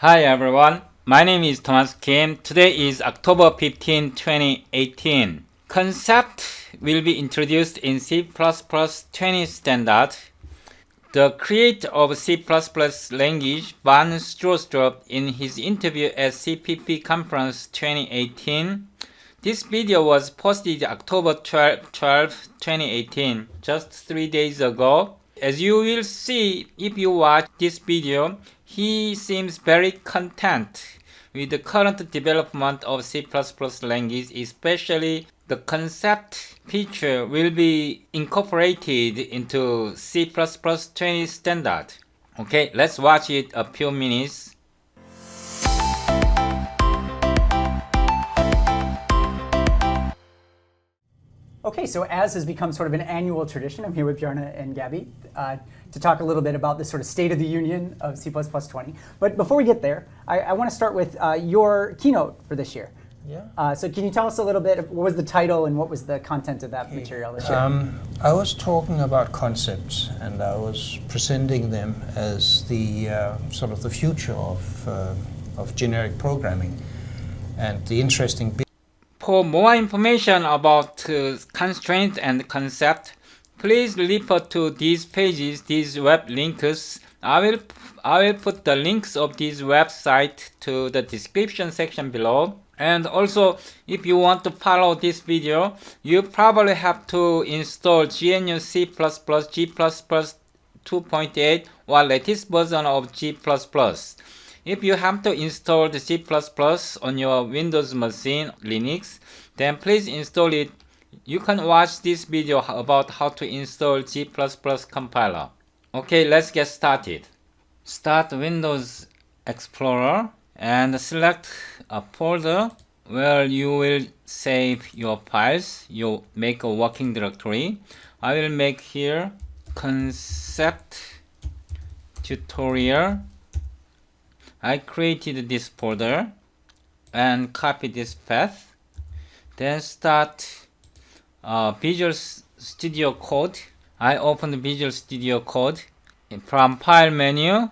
Hi everyone, my name is Thomas Kim. Today is October 15, 2018. Concept will be introduced in C++ 20 standard. The creator of C++ language, Bjarne Stroustrup, in his interview at CPP Conference 2018. This video was posted October 12, 2018, just 3 days ago. As you will see if you watch this video, he seems very content with the current development of C++ language, especially the concept feature will be incorporated into C++ 20 standard. Okay, let's watch it a few minutes. Okay, so as has become sort of an annual tradition, I'm here with Bjarne and Gabby to talk a little bit about this sort of state of the union of C++ 20. But before we get there, I want to start with your keynote for this year. Yeah. So can you tell us a little bit, what was the title and what was the content of that material this year? I was talking about concepts, and I was presenting them as the sort of the future of generic programming. And the interesting bit. For more information about constraint and concept, please refer to these pages, these web links. I will put the links of this website to the description section below. And also, if you want to follow this video, you probably have to install GNU C++, G++ 2.8 or latest version of G++. If you have to install the C++ on your Windows machine, Linux, then please install it. You can watch this video about how to install G++ compiler. Okay, let's get started. Start Windows Explorer and select a folder where you will save your files. You make a working directory. I will make here concept tutorial. I created this folder and copy this path. Then start Visual Studio Code. I open Visual Studio Code. From File menu,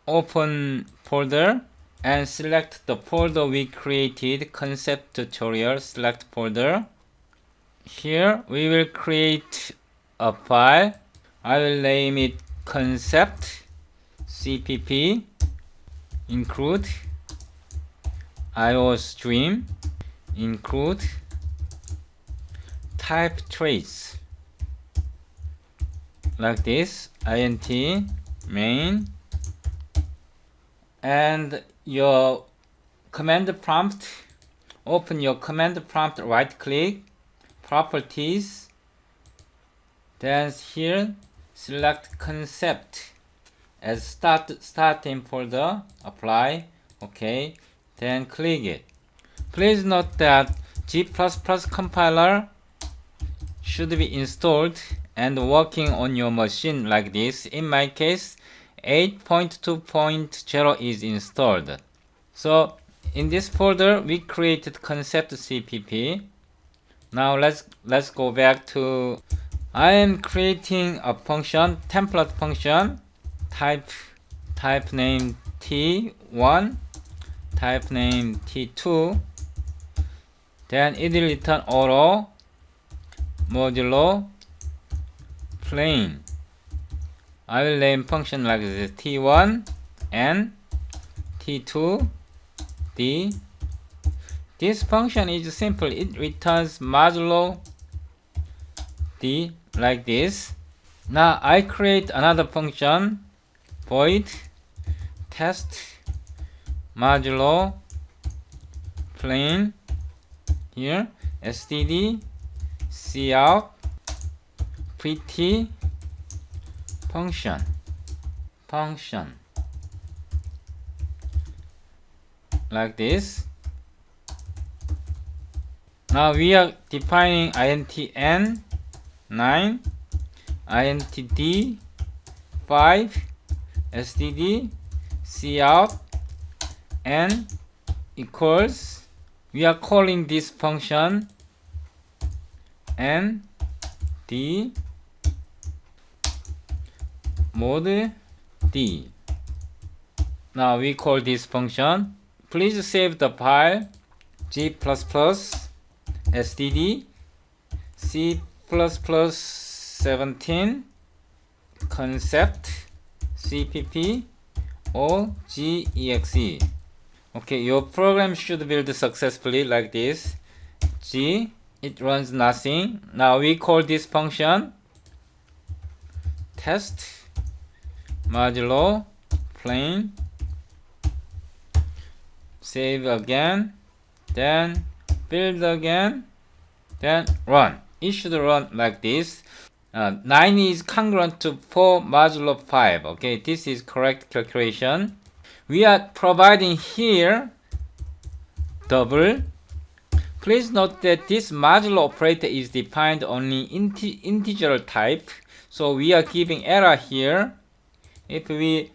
open folder and select the folder we created, concept tutorial, select folder. Here we will create a file. I will name it concept cpp. Include IO stream, include type trace, like this, int main, and your command prompt, open your command prompt, right click, properties, then here select concept as starting folder, apply, okay, then click it. Please note that G++ compiler should be installed and working on your machine like this. In my case, 8.2.0 is installed. So in this folder we created concept cpp. Now let's go back to, I am creating a function, template function, type name T1, type name T2, then it will return auto modulo plain. I will name function like this, T1 and T2 D. This function is simple, it returns modulo D like this. Now I create another function, void test modulo plain, here std cout pretty function like this. Now we are defining intn 9, intd 5, std cout n equals, we are calling this function n d mod d. Now we call this function. Please save the file G++ std C++17 concept cpp or gexe. Okay, your program should build successfully like this. G, it runs nothing. Now we call this function test modulo plain. Save again, then build again, then run. It should run like this. 9 is congruent to 4 modulo 5. Okay, this is correct calculation. We are providing here double. Please note that this modulo operator is defined only integer type. So we are giving error here. If we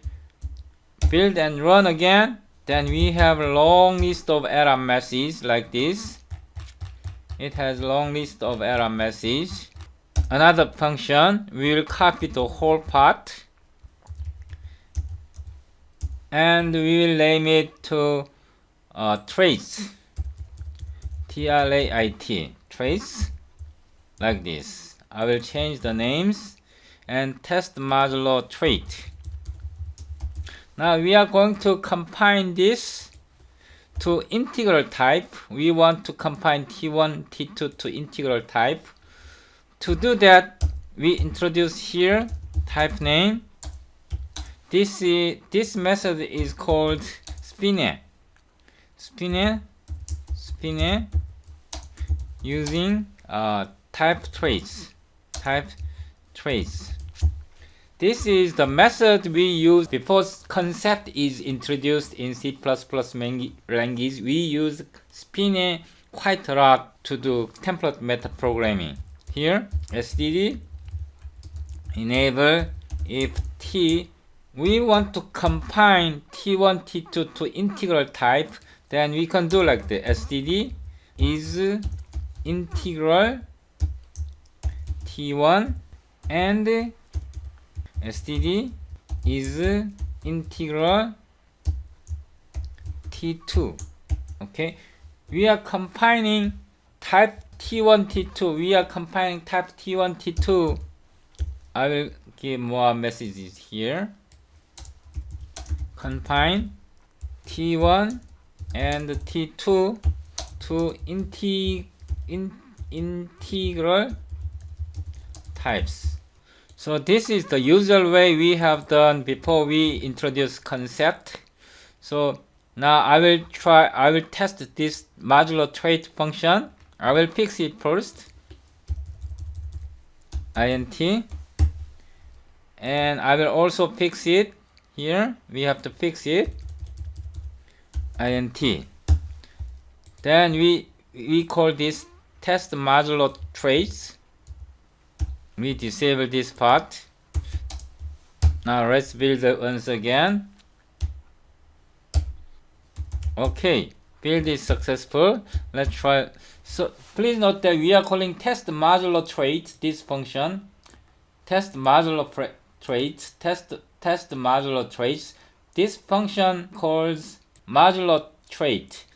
build and run again, then we have a long list of error messages like this. It has long list of error message. Another function, we will copy the whole part and we will name it to trace, T-R-A-I-T, trace, like this. I will change the names and test modulo trait. Now we are going to combine this to integral type. We want to combine T1, T2 to integral type. To do that, we introduce here type name. This method is called SFINAE. SFINAE using type trace. This is the method we use before concept is introduced in C++ language. We use SFINAE quite a lot to do template metaprogramming. Here, std enable if t, we want to combine t1, t2 to integral type, then we can do like the std is integral t1 and std is integral t2. Okay, we are combining type t1, t2. We are combining type t1, t2. I will give more messages here. Combine t1 and t2 to integral types. So this is the usual way we have done before we introduce concept. So now I will test this modulo trait function. I will fix it first, int, and I will also fix it here. We have to fix it, int. Then we call this test modulo traits. We disable this part. Now let's build it once again. Okay, build is successful. Let's try. So please note that we are calling test modulo trait, this function. Test modulo traits, test modulo traits. This function calls modulo trait.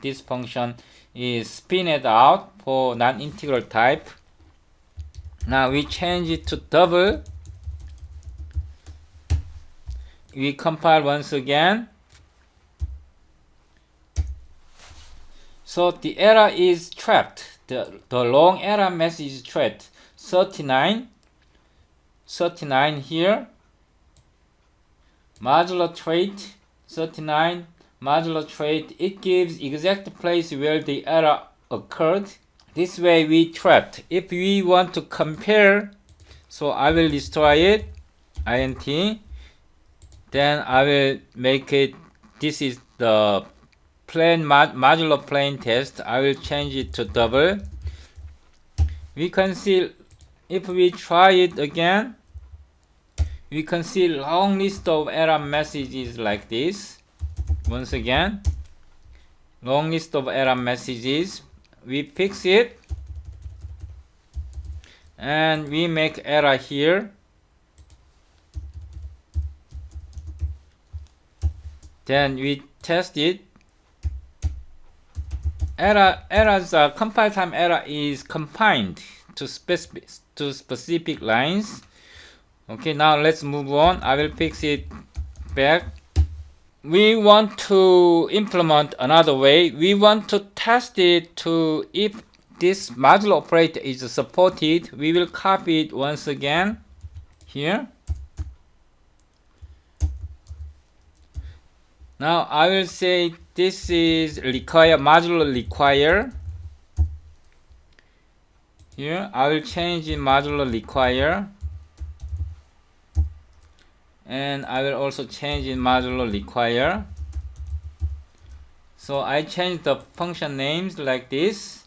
This function is SFINAE out for non-integral type. Now we change it to double. We compile once again. So the error is trapped. The long error message is trapped. 39 here. Modulo trait 39 modulo trait. It gives exact place where the error occurred. This way we trapped. If we want to compare, so I will destroy it, int. Then I will make it. This is the plain modulo plain test. I will change it to double. We can see if we try it again, we can see long list of error messages like this. Once again, long list of error messages. We fix it and we make error here. Then we test it. Compile time error is confined to specific lines. Okay, now let's move on. I will fix it back. We want to implement another way. We want to test it to if this modulo operator is supported. We will copy it once again here. Now I will say this is modulo require. Here I will change in modulo require, and I will also change in modulo require. So I change the function names like this.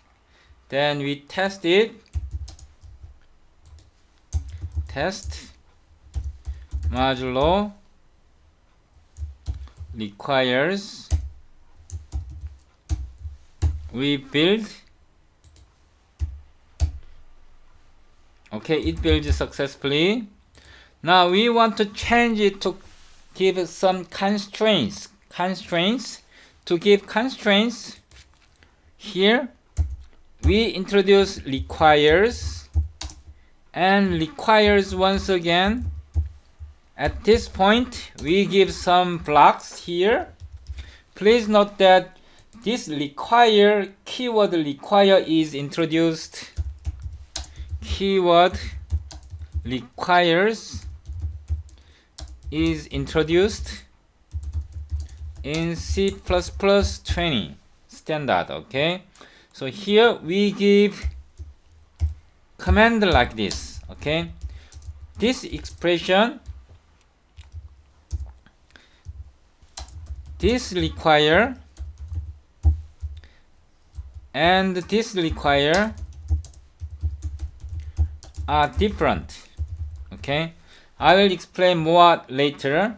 Then we test it. Test modulo requires. We build. Okay, it builds successfully. Now we want to change it to give some constraints. To give constraints, here we introduce requires, and requires once again. At this point we give some blocks here. Please note that this keyword require is introduced. Keyword requires is introduced in C++ 20 standard. Okay, so here we give command like this. Okay, this expression, this require and this require are different. Okay, I will explain more later.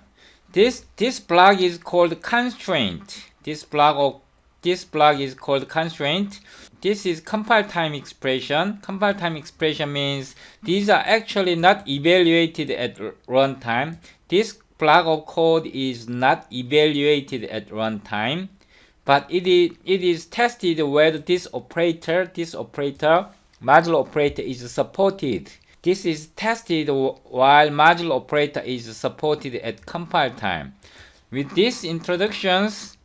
This block is called constraint. This block is called constraint. This is compile time expression. Compile time expression means these are actually not evaluated at runtime. This block of code is not evaluated at runtime, but it is tested whether this operator, modulo operator, is supported. This is tested while modulo operator is supported at compile time. With these introductions,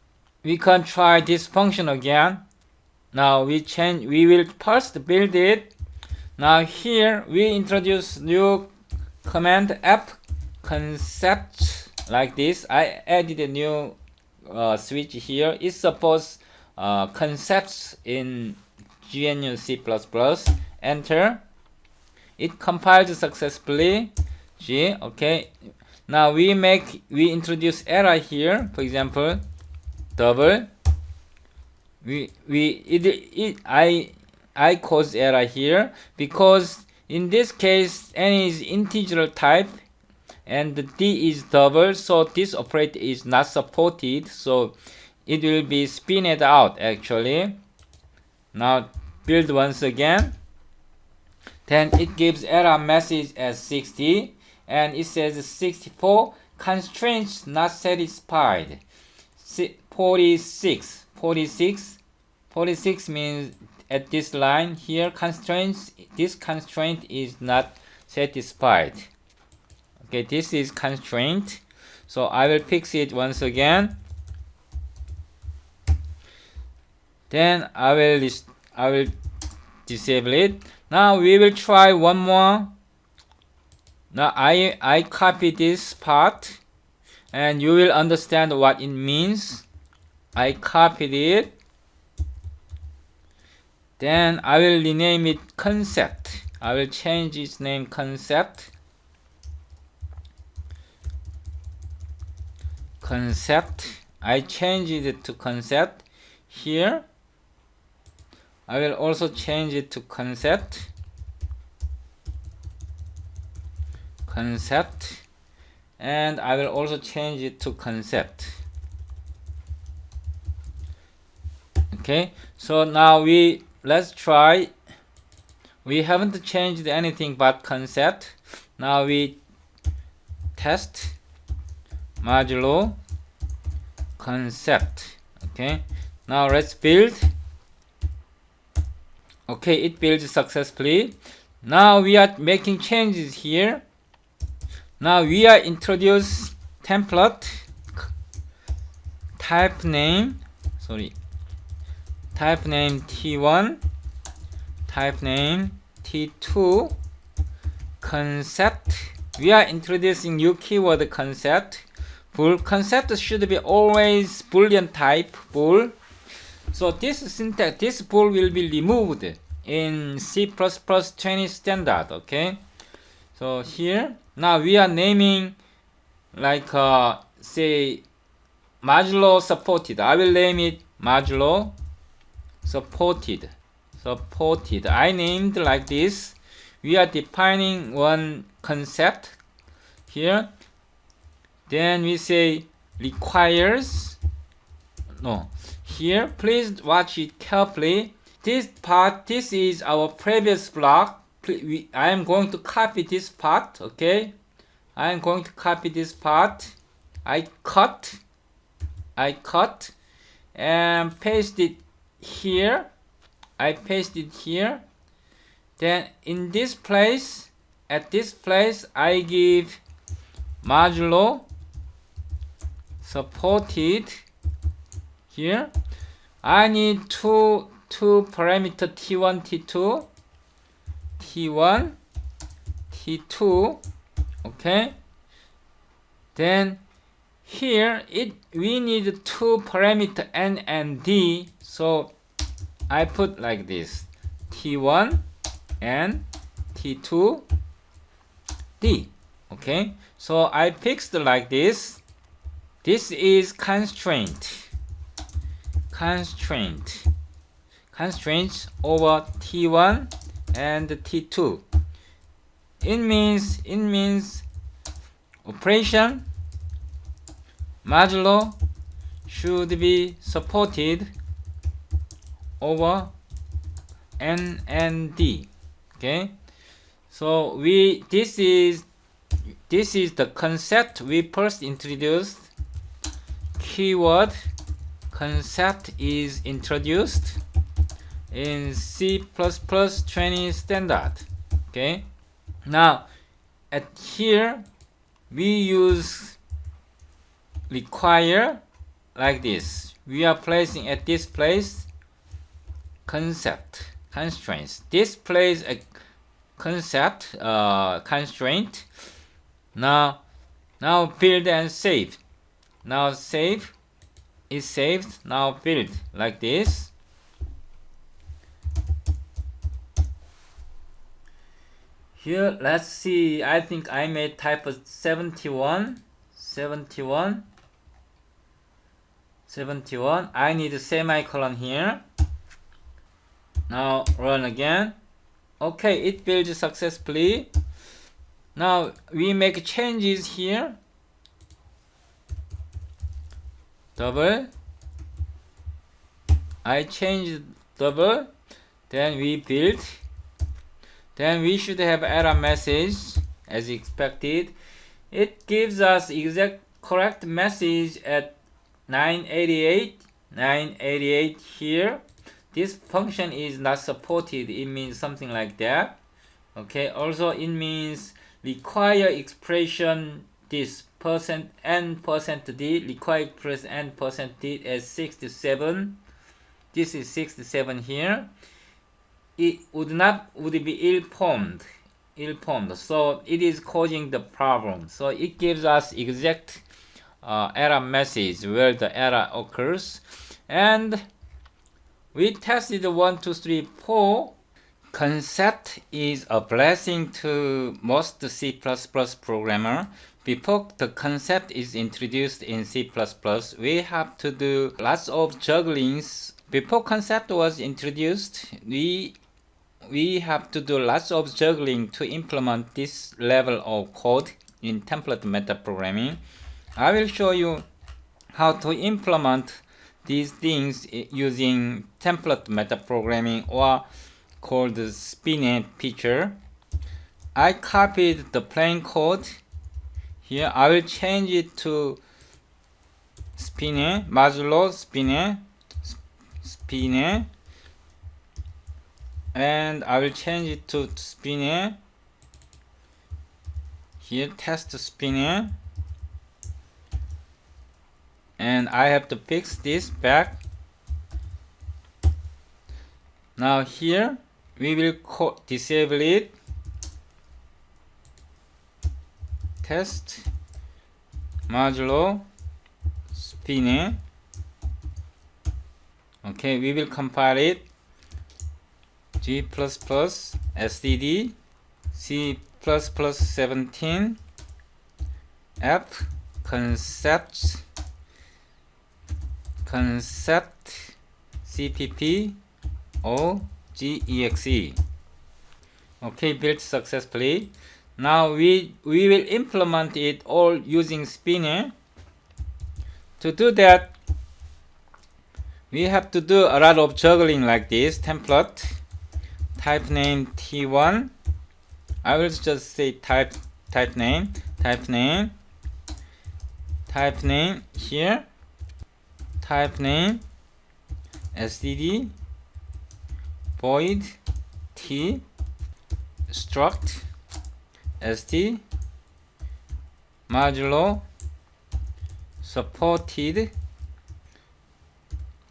we can try this function again. Now we will first build it. Now here we introduce new command f concept like this. I added a new switch here. It supports concepts in GNU C++. Enter. It compiled successfully. Okay. Now we introduce error here. For example, double. I cause error here because in this case n is integer type and d is double, so this operator is not supported, so it will be SFINAE out actually. Now build once again. Then it gives error message as 60 and it says 64 constraints not satisfied. 46 means at this line here this constraint is not satisfied. Okay, this is constraint. So I will fix it once again. Then I will disable it. Now we will try one more. Now I copy this part and you will understand what it means. I copied it. Then I will rename it concept. I will change its name concept. I changed it to concept. Here I will also change it to concept. And I will also change it to concept. Okay, so now let's try. We haven't changed anything but concept. Now we test modulo concept. Okay, now let's build. Okay, it builds successfully. Now we are making changes here. Now we are introduce template type name T1, type name T2, concept. We are introducing new keyword concept. Bool concept should be always boolean type bool. So this syntax, this bool will be removed in C++20 standard. Okay. So here now we are naming like say modulo supported. I will name it modulo supported. I named like this. We are defining one concept here. Then we say requires. No, here please watch it carefully. This part, this is our previous block. I am going to copy this part. Okay, I am going to copy this part. I cut and paste it here. I paste it here. Then in this place, at this place, I give modulo supported here. I need two parameter T1, T2. Okay. Then here we need two parameter N and D. So I put like this, T1 and T2 D. Okay, so I fixed like this. This is constraint over T1 and T2. It means operation modulo should be supported over N and D. Okay, so this is the concept we first introduced. Keyword concept is introduced in C++20 standard. Okay, now at here we use require like this. We are placing at this place concept constraints. This plays a concept constraint. Now build and save. Now save is saved. Now build like this. Here let's see, I think I made type 71. I need a semicolon here. Now run again. Okay, it builds successfully. Now we make changes here. Double. I changed double. Then we build. Then we should have error message as expected. It gives us exact correct message at 988 here. This function is not supported. It means something like that. Okay, also it means require expression this %n%d, require expression n%d as 67. This is 67 here. It would be ill-formed, so it is causing the problem. So it gives us exact error message where the error occurs. And we tested 1, 2, 3, 4. Concept is a blessing to most C++ programmer. Before the concept is introduced in C++, we have to do lots of jugglings. Before concept was introduced, we have to do lots of juggling to implement this level of code in template metaprogramming. I will show you how to implement these things using template metaprogramming, or called the SFINAE feature. I copied the plain code here. I will change it to SFINAE, modulo SFINAE, and I will change it to SFINAE. Here, test SFINAE, and I have to fix this back. Now here we will disable it. Test modulo SFINAE. Okay, we will compile it. G++ SDD C++17 F concept CPP O GEXE. Okay, built successfully. Now we will implement it all using SFINAE. To do that, we have to do a lot of juggling like this. Template, type name T1. I will just say type name here, type name SDD void T struct ST modulo supported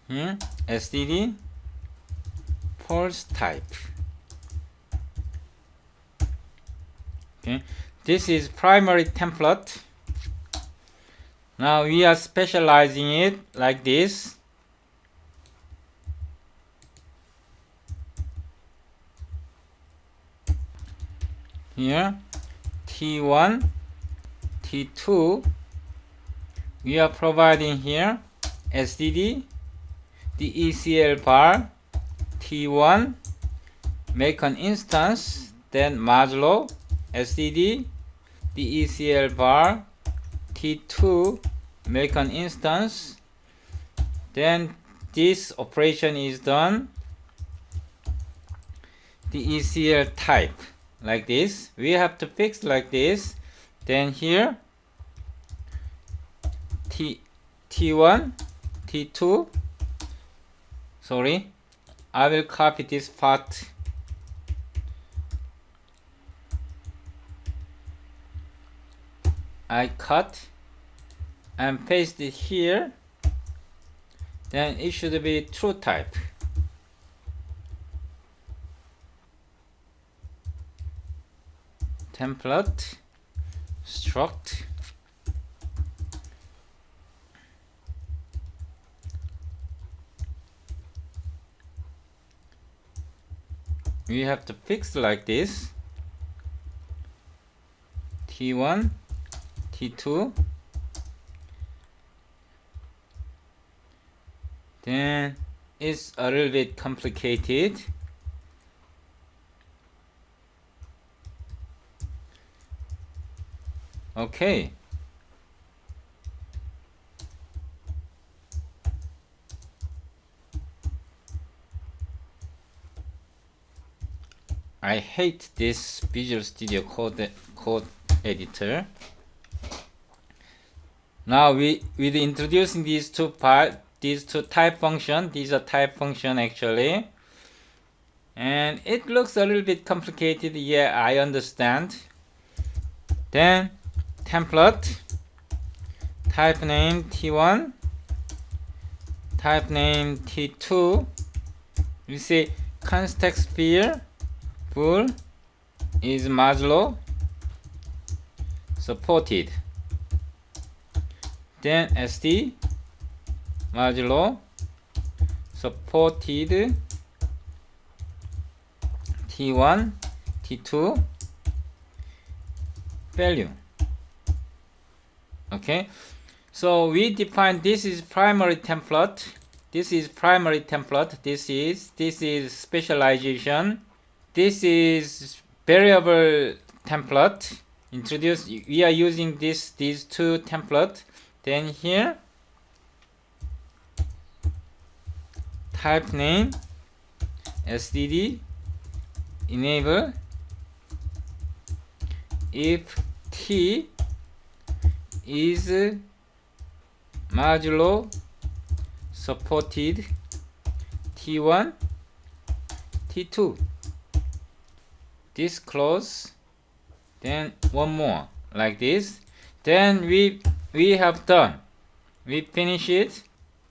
here SDD false type. Okay, this is primary template. Now we are specializing it like this. Here T1, T2, we are providing here SDD, the ECL bar, T1, make an instance, then modulo SDD, the ECL bar, T2, make an instance, then this operation is done, the ECL type. Like this, we have to fix like this. Then here T1, T2, sorry, I will copy this part. I cut and paste it here. Then it should be true type. Template struct we have to fix like this. T1, T2, then it's a little bit complicated. Okay. I hate this Visual Studio code editor. Now with introducing these two type function, these are type function actually. And it looks a little bit complicated. Yeah, I understand. Then template, type name T1, type name T2. We say context sphere full is modulo supported. Then SD modulo supported T1, T2 value. Okay, so we define this is primary template, this is primary template, this is specialization, this is variable template. We are using these two templates. Then here type name SDD enable if T is modulo supported T1 T2. This close, then one more like this. Then we have done. We finish it.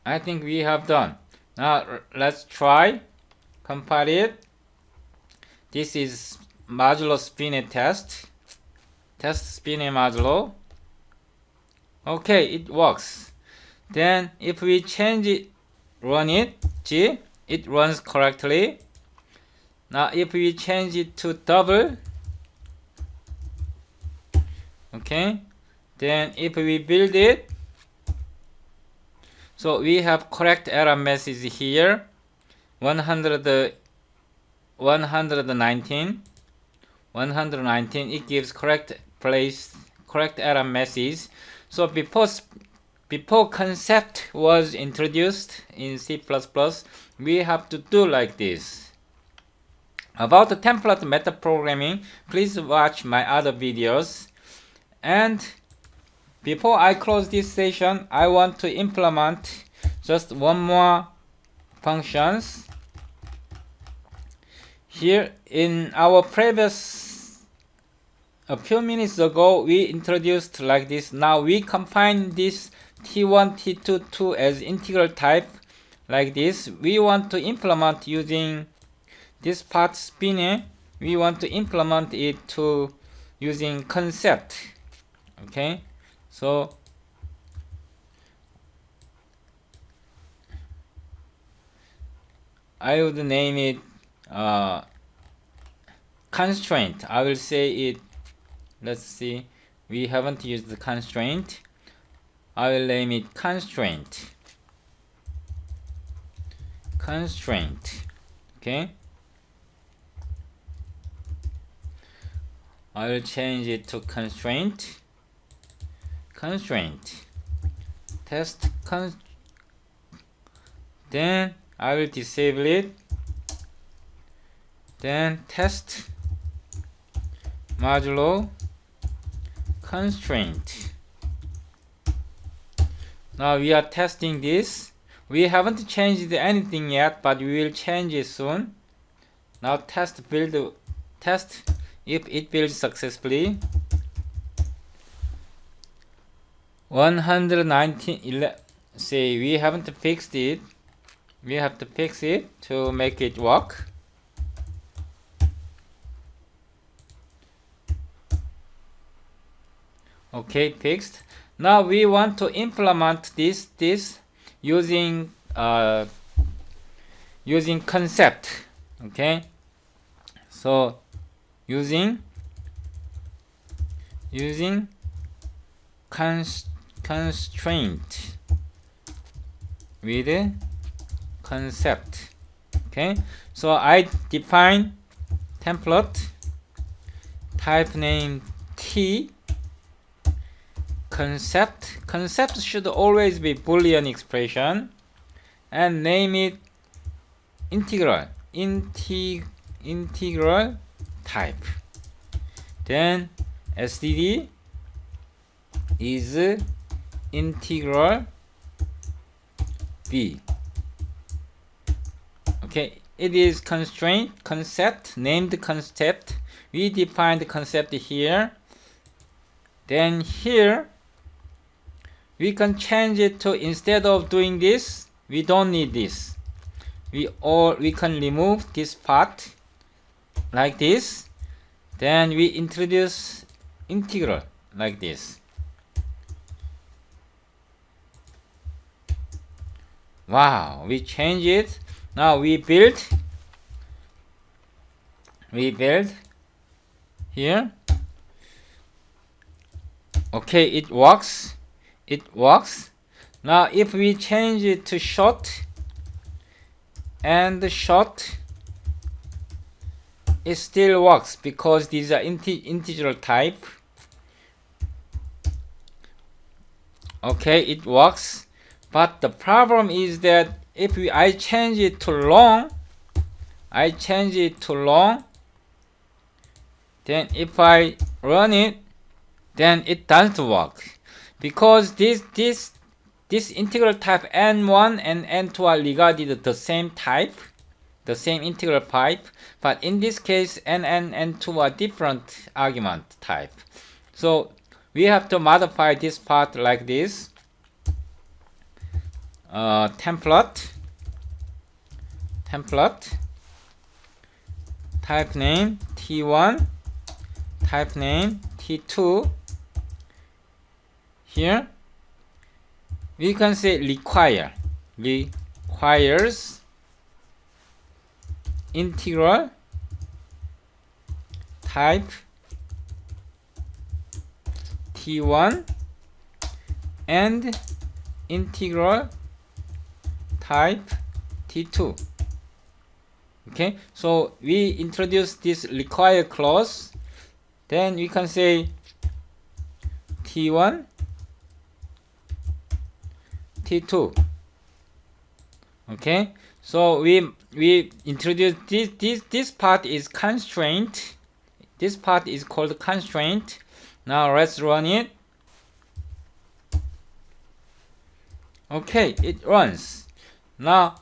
I think we have done. Now let's try compile it. This is modulo SFINAE test SFINAE modulo. Okay, it works. Then if we change it, run it, see, it runs correctly. Now if we change it to double, okay, then if we build it, so we have correct error message here, 119, it gives correct error message. So before concept was introduced in C++, we have to do like this. About the template metaprogramming, please watch my other videos. And before I close this session, I want to implement just one more functions. Here in our previous, a few minutes ago, we introduced like this. Now we combine this T1, T2, 2 as integral type like this. We want to implement using this part SFINAE. We want to implement it to using concept. Okay, so I would name it constraint. I will say it. Let's see. We haven't used the constraint. I will name it constraint. Okay. I will change it to constraint. Test then I will disable it. Then test modulo constraint. Now we are testing this. We haven't changed anything yet, but we will change it soon. Now test if it builds successfully. 119, say we haven't fixed it. We have to fix it to make it work. Okay, fixed. Now we want to implement this using concept. Okay, so using constraint with concept. Okay, so I define template type name T. Concept should always be Boolean expression, and name it integral type. Then std is integral b. Okay, it is concept named concept. We define the concept here. Then here we can change it to, instead of doing this, we don't need this. We can remove this part like this. Then we introduce integral like this. Wow, we change it. Now we build here. Okay, it works. Now if we change it to short and short, it still works because these are integer type. Okay, it works, but the problem is that if I change it to long, then if I run it, then it doesn't work, because this this integral type n1 and n2 are regarded the same type, the same integral type, but in this case n and n2 are different argument type. So we have to modify this part like this. Template, type name t1, type name t2. Here we can say requires integral type t1 and integral type t2. Okay, so we introduce this require clause, then we can say t1 t2. Okay, so we introduce this part is constraint. This part is called constraint. Now let's run it. Okay, it runs. Now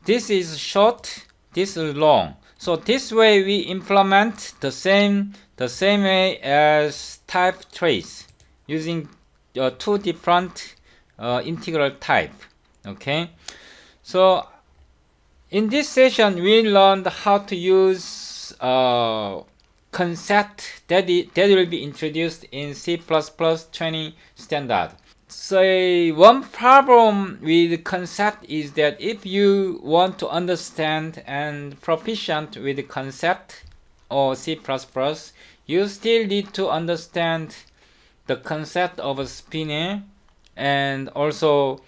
this is short, this is long. So this way we implement the same way as type trace using two different integral type. Okay, so in this session we learned how to use concept that will be introduced in C++20 standard. So one problem with concept is that if you want to understand and proficient with concept or C++, you still need to understand the concept of a SFINAE and also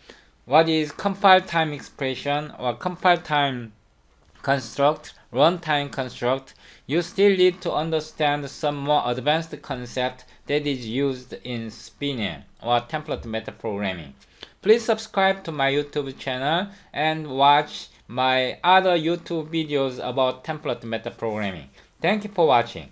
what is compile time expression or compile time construct, runtime construct. You still need to understand some more advanced concept that is used in SFINAE or template metaprogramming. Please subscribe to my YouTube channel and watch my other YouTube videos about template metaprogramming. Thank you for watching.